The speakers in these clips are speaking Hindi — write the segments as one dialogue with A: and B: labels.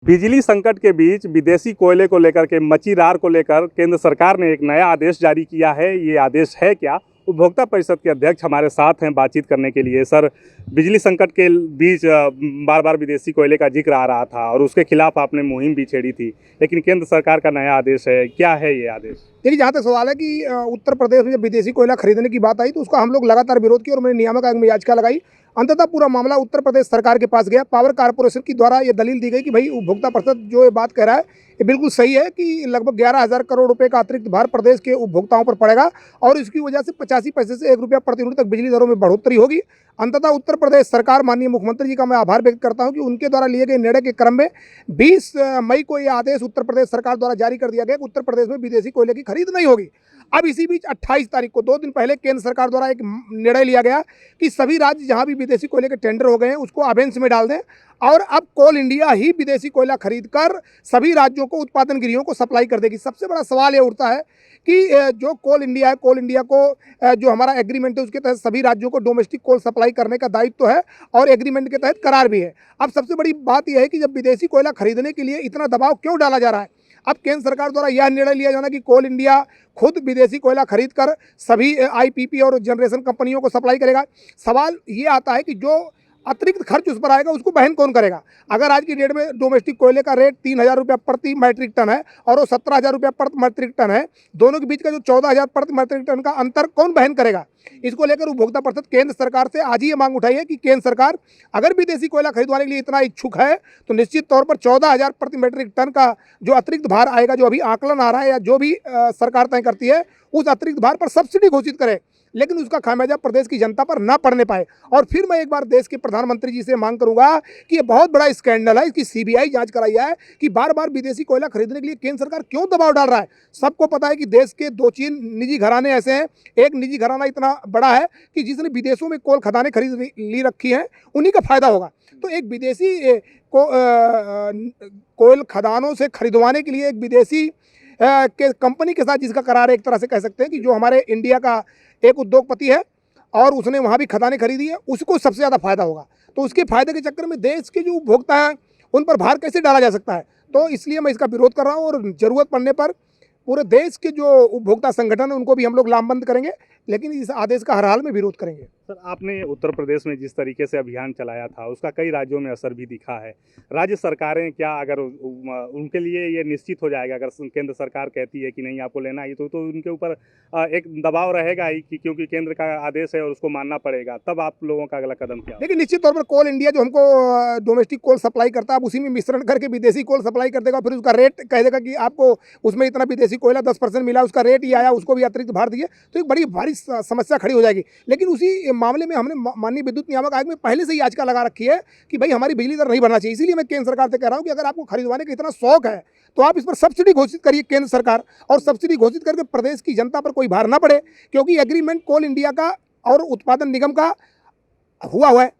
A: बिजली संकट के बीच विदेशी कोयले को लेकर के मचीरार को लेकर केंद्र सरकार ने एक नया आदेश जारी किया है। ये आदेश है क्या? उपभोक्ता परिषद के अध्यक्ष हमारे साथ हैं बातचीत करने के लिए। सर, बिजली संकट के बीच बार बार विदेशी कोयले का जिक्र आ रहा था और उसके खिलाफ आपने मुहिम भी छेड़ी थी, लेकिन केंद्र सरकार का नया आदेश है, क्या है ये आदेश?
B: देखिए, जहाँ तक सवाल है कि उत्तर प्रदेश में जब विदेशी कोयला खरीदने की बात आई तो उसका हम लोग लगातार विरोध किया और मैंने नियामक आयोग में याचिका लगाई। अंततः पूरा मामला उत्तर प्रदेश सरकार के पास गया। पावर कारपोरेशन की द्वारा ये दलील दी गई कि भाई उपभोक्ता परिषद जो ये बात कह रहा है ये बिल्कुल सही है कि लगभग 11,000 करोड़ रुपए का अतिरिक्त भार प्रदेश के उपभोक्ताओं पर पड़ेगा और इसकी वजह से 85 पैसे से 1 रुपया प्रति यूनिट तक बिजली दरों में बढ़ोतरी होगी। अंततः उत्तर प्रदेश सरकार, माननीय मुख्यमंत्री जी का मैं आभार व्यक्त करता हूं कि उनके द्वारा लिए गए निर्णय के क्रम में 20 मई को यह आदेश उत्तर प्रदेश सरकार द्वारा जारी कर दिया गया कि उत्तर प्रदेश में विदेशी कोयले की खरीद नहीं होगी। अब इसी बीच 28 तारीख को 2 दिन पहले केंद्र सरकार द्वारा एक निर्णय लिया गया कि सभी राज्य जहां भी विदेशी कोयले के टेंडर हो गए हैं उसको अबेंस में डाल दें और अब कोल इंडिया ही विदेशी कोयला खरीद कर सभी राज्यों को, उत्पादन गृहों को सप्लाई कर देगी। सबसे बड़ा सवाल ये उठता है कि जो कोल इंडिया है, कोल इंडिया को जो हमारा एग्रीमेंट है उसके तहत सभी राज्यों को डोमेस्टिक कोल सप्लाई करने का दायित्व तो है और एग्रीमेंट के तहत करार भी है। अब सबसे बड़ी बात यह है कि जब विदेशी कोयला खरीदने के लिए इतना दबाव क्यों डाला जा रहा है? अब केंद्र सरकार द्वारा यह निर्णय लिया जाना कि कोल इंडिया खुद विदेशी कोयला खरीद कर सभी आईपीपी और जनरेशन कंपनियों को सप्लाई करेगा। सवाल ये आता है कि जो अतिरिक्त खर्च उस पर आएगा उसको वहन कौन करेगा? अगर आज की डेट में डोमेस्टिक कोयले का रेट 3,000 रुपया प्रति मैट्रिक टन है और वो 17,000 रुपया प्रति मैट्रिक टन है, दोनों के बीच का जो 14,000 प्रति मैट्रिक टन का अंतर कौन वहन करेगा? इसको लेकर उपभोक्ता परिषद केंद्र सरकार से आज ही ये मांग उठाई है कि केंद्र सरकार अगर विदेशी कोयला खरीदवाने के लिए इतना इच्छुक है तो निश्चित तौर पर 14,000 प्रति मैट्रिक टन का जो अतिरिक्त भार आएगा, जो अभी आकलन आ रहा है या जो भी सरकार तय करती है, उस अतिरिक्त भार पर सब्सिडी घोषित करे, लेकिन उसका खामियाजा प्रदेश की जनता पर ना पड़ने पाए। और फिर मैं एक बार देश के प्रधानमंत्री जी से मांग करूंगा कि ये बहुत बड़ा स्कैंडल है, इसकी सीबीआई जांच कराई है कि बार बार विदेशी कोयला खरीदने के लिए केंद्र सरकार क्यों दबाव डाल रहा है। सबको पता है कि देश के 2-3 निजी घराने ऐसे हैं। एक निजी घराना इतना बड़ा है कि जिसने विदेशों में कोल खदानें खरीद ली रखी हैं, उन्हीं का फायदा होगा। तो एक विदेशी कोयल खदानों से खरीदवाने के लिए एक विदेशी के कंपनी के साथ जिसका करार है, एक तरह से कह सकते हैं कि जो हमारे इंडिया का एक उद्योगपति है और उसने वहाँ भी खदानें खरीदी है, उसको सबसे ज़्यादा फायदा होगा। तो उसके फायदे के चक्कर में देश के जो उपभोक्ता हैं उन पर भार कैसे डाला जा सकता है? तो इसलिए मैं इसका विरोध कर रहा हूँ और ज़रूरत पड़ने पर पूरे देश के जो उपभोक्ता संगठन है उनको भी हम लोग लामबंद करेंगे, लेकिन इस आदेश का हर हाल में विरोध करेंगे।
A: सर, आपने उत्तर प्रदेश में जिस तरीके से अभियान चलाया था उसका कई राज्यों में असर भी दिखा है। राज्य सरकारें क्या, अगर उनके लिए ये निश्चित हो जाएगा, अगर केंद्र सरकार कहती है कि नहीं आपको लेना ही तो उनके ऊपर एक दबाव रहेगा ही कि क्योंकि केंद्र का आदेश है और उसको मानना पड़ेगा, तब आप लोगों का अगला कदम क्या?
B: देखिए, निश्चित तौर पर कोल इंडिया जो हमको डोमेस्टिक कोल सप्लाई करता है, अब उसी में मिश्रण करके विदेशी कोल सप्लाई कर देगा, फिर उसका रेट कह देगा कि आपको उसमें इतना विदेशी कोयला 10% मिला, उसका रेट ही आया, उसको भी अतिरिक्त भार दिए, तो एक बड़ी भारी समस्या खड़ी हो जाएगी। लेकिन उसी मामले में हमने माननीय विद्युत नियामक आयोग में पहले से ही याचिका लगा रखी है कि भाई हमारी बिजली दर नहीं बढ़ना चाहिए। इसीलिए मैं केंद्र सरकार से कह रहा हूं कि अगर आपको खरीदवाने का इतना शौक है तो आप इस पर सब्सिडी घोषित करिए केंद्र सरकार, और सब्सिडी घोषित करके प्रदेश की जनता पर कोई भार ना पड़े, क्योंकि एग्रीमेंट कोल इंडिया का और उत्पादन निगम का हुआ है।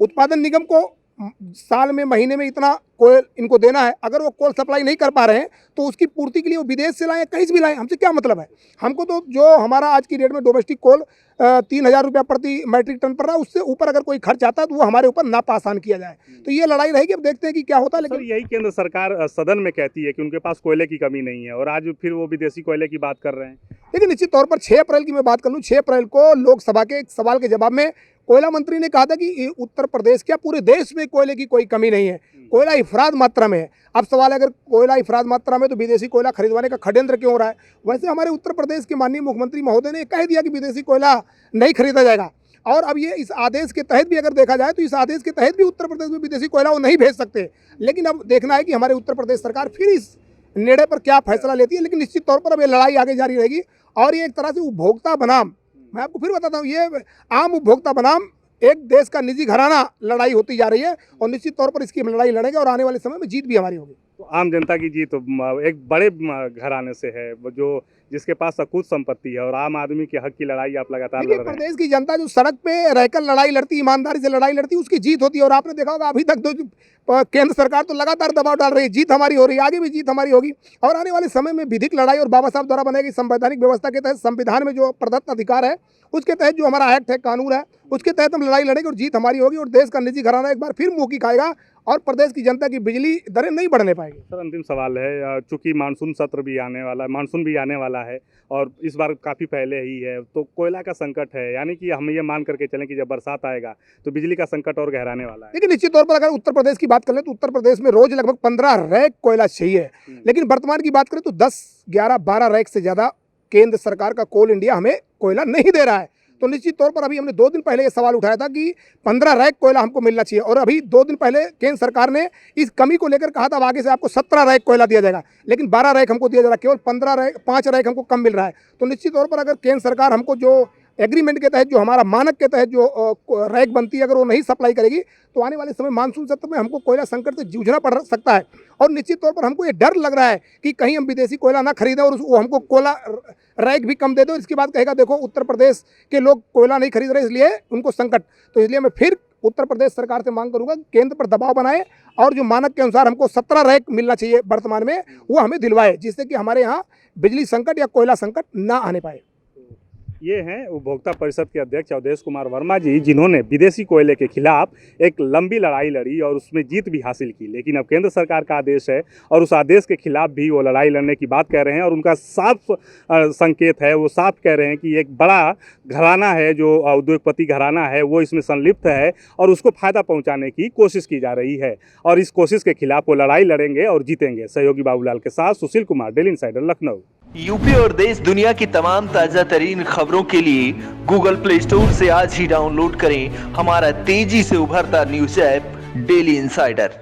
B: उत्पादन निगम को साल में, महीने में इतना कोल इनको देना है। अगर वो कोल सप्लाई नहीं कर पा रहे हैं तो उसकी पूर्ति के लिए वो विदेश से लाएं, कहीं से भी लाएं, हमसे क्या मतलब है? हमको तो जो हमारा आज की डेट में डोमेस्टिक कोल 3,000 रुपया प्रति मैट्रिक टन पर रहा है, उससे ऊपर अगर कोई खर्च आता है तो वो हमारे ऊपर ना पासान किया जाए। तो ये लड़ाई रहेगी, अब देखते हैं कि क्या होता है। लेकिन
A: यही केंद्र सरकार सदन में कहती है कि उनके पास कोयले की कमी नहीं है और आज फिर वो विदेशी कोयले की बात कर रहे हैं।
B: लेकिन निश्चित तौर पर 6 अप्रैल की मैं बात कर लूँ, 6 अप्रैल को लोकसभा के एक सवाल के जवाब में कोयला मंत्री ने कहा था कि उत्तर प्रदेश क्या पूरे देश में कोयले की कोई कमी नहीं है, कोयला इफराद मात्रा में है। अब सवाल है, अगर कोयला इफराद मात्रा में तो विदेशी कोयला खरीदवाने का षड्यंत्र क्यों हो रहा है? वैसे हमारे उत्तर प्रदेश के माननीय मुख्यमंत्री महोदय ने कह दिया कि विदेशी कोयला नहीं खरीदा जाएगा, और अब ये इस आदेश के तहत भी अगर देखा जाए तो इस आदेश के तहत भी उत्तर प्रदेश में विदेशी कोयला वो नहीं भेज सकते। लेकिन अब देखना है कि हमारे उत्तर प्रदेश सरकार फिर इस निर्णय पर क्या फैसला लेती है। लेकिन निश्चित तौर पर अब ये लड़ाई आगे जारी रहेगी और ये एक तरह से उपभोक्ता बनाम, मैं आपको फिर बताता हूँ, ये आम उपभोक्ता बनाम एक देश का निजी घराना लड़ाई होती जा रही है और निश्चित तौर पर इसकी लड़ाई लड़ेंगे और आने वाले समय में जीत भी हमारी होगी।
A: तो आम जनता की जीत एक बड़े घराने से है जो जिसके पास अकूत संपत्ति है और आम आदमी के हक की लड़ाई आप लगातार लड़
B: देखिए,
A: रहे हैं।
B: प्रदेश की जनता जो सड़क पे रहकर लड़ाई लड़ती, ईमानदारी से लड़ाई लड़ती, उसकी जीत होती है। और आपने देखा होगा अभी तक तो केंद्र सरकार तो लगातार दबाव डाल रही है, जीत हमारी हो रही है, आगे भी जीत हमारी होगी। और आने वाले समय में विधिक लड़ाई और बाबा साहब द्वारा बनाई गई संवैधानिक व्यवस्था के तहत संविधान में जो प्रदत्त अधिकार है, उसके तहत जो हमारा एक्ट है, कानून है, उसके तहत हम लड़ाई लड़ेंगे और जीत हमारी होगी। और देश का निजी घराना एक बार फिर मुंह की खाएगा और प्रदेश की जनता की बिजली दरें नहीं बढ़ने पाएगी।
A: सर, अंतिम सवाल है, चूंकि मानसून सत्र भी आने वाला है, मानसून भी आने वाला है और इस बार काफ़ी पहले ही है, तो कोयला का संकट है, यानी कि हम ये मान करके चलें कि जब बरसात आएगा तो बिजली का संकट और गहराने वाला है।
B: लेकिन निश्चित तौर पर अगर उत्तर प्रदेश की बात करें तो उत्तर प्रदेश में रोज लगभग 15 रैक कोयला चाहिए। लेकिन वर्तमान की बात करें तो 10, 11, 12 रैक से ज़्यादा केंद्र सरकार का कोल इंडिया हमें कोयला नहीं दे रहा है। तो निश्चित तौर पर अभी हमने 2 दिन पहले ये सवाल उठाया था कि 15 रैक कोयला हमको मिलना चाहिए, और अभी 2 दिन पहले केंद्र सरकार ने इस कमी को लेकर कहा था अब आगे से आपको 17 रैक कोयला दिया जाएगा, लेकिन 12 रैक हमको दिया जा रहा है, केवल 5 रैक हमको कम मिल रहा है। तो निश्चित तौर पर अगर केंद्र सरकार हमको जो एग्रीमेंट के तहत, जो हमारा मानक के तहत जो रैक बनती है, अगर वो नहीं सप्लाई करेगी तो आने वाले समय मानसून सत्र में हमको कोयला संकट से जूझना पड़ सकता है। और निश्चित तौर पर हमको ये डर लग रहा है कि कहीं हम विदेशी कोयला ना खरीदें और वो हमको कोयला रैक भी कम दे दो। इसके बाद कहेगा देखो उत्तर प्रदेश के लोग कोयला नहीं खरीद रहे इसलिए उनको संकट। तो इसलिए मैं फिर उत्तर प्रदेश सरकार से मांग करूंगा केंद्र पर दबाव बनाए और जो मानक के अनुसार हमको 17 रैक मिलना चाहिए वर्तमान में, वो हमें दिलवाए, जिससे कि हमारे यहाँ बिजली संकट या कोयला संकट ना आने पाए।
A: ये हैं उपभोक्ता परिषद के अध्यक्ष अवधेश कुमार वर्मा जी, जिन्होंने विदेशी कोयले के खिलाफ एक लंबी लड़ाई लड़ी और उसमें जीत भी हासिल की। लेकिन अब केंद्र सरकार का आदेश है और उस आदेश के खिलाफ भी वो लड़ाई लड़ने की बात कह रहे हैं और उनका साफ संकेत है, वो साफ कह रहे हैं कि एक बड़ा घराना है, जो उद्योगपति घराना है, वो इसमें संलिप्त है और उसको फ़ायदा पहुँचाने की कोशिश की जा रही है और इस कोशिश के खिलाफ वो लड़ाई लड़ेंगे और जीतेंगे। सहयोगी बाबूलाल के साथ Sushil Kumar, daily insider, Lucknow.
C: UP और देश दुनिया की तमाम ताजा तरीन खबरों के लिए गूगल प्ले स्टोर से आज ही डाउनलोड करें हमारा तेजी से उभरता न्यूज ऐप डेली इंसाइडर।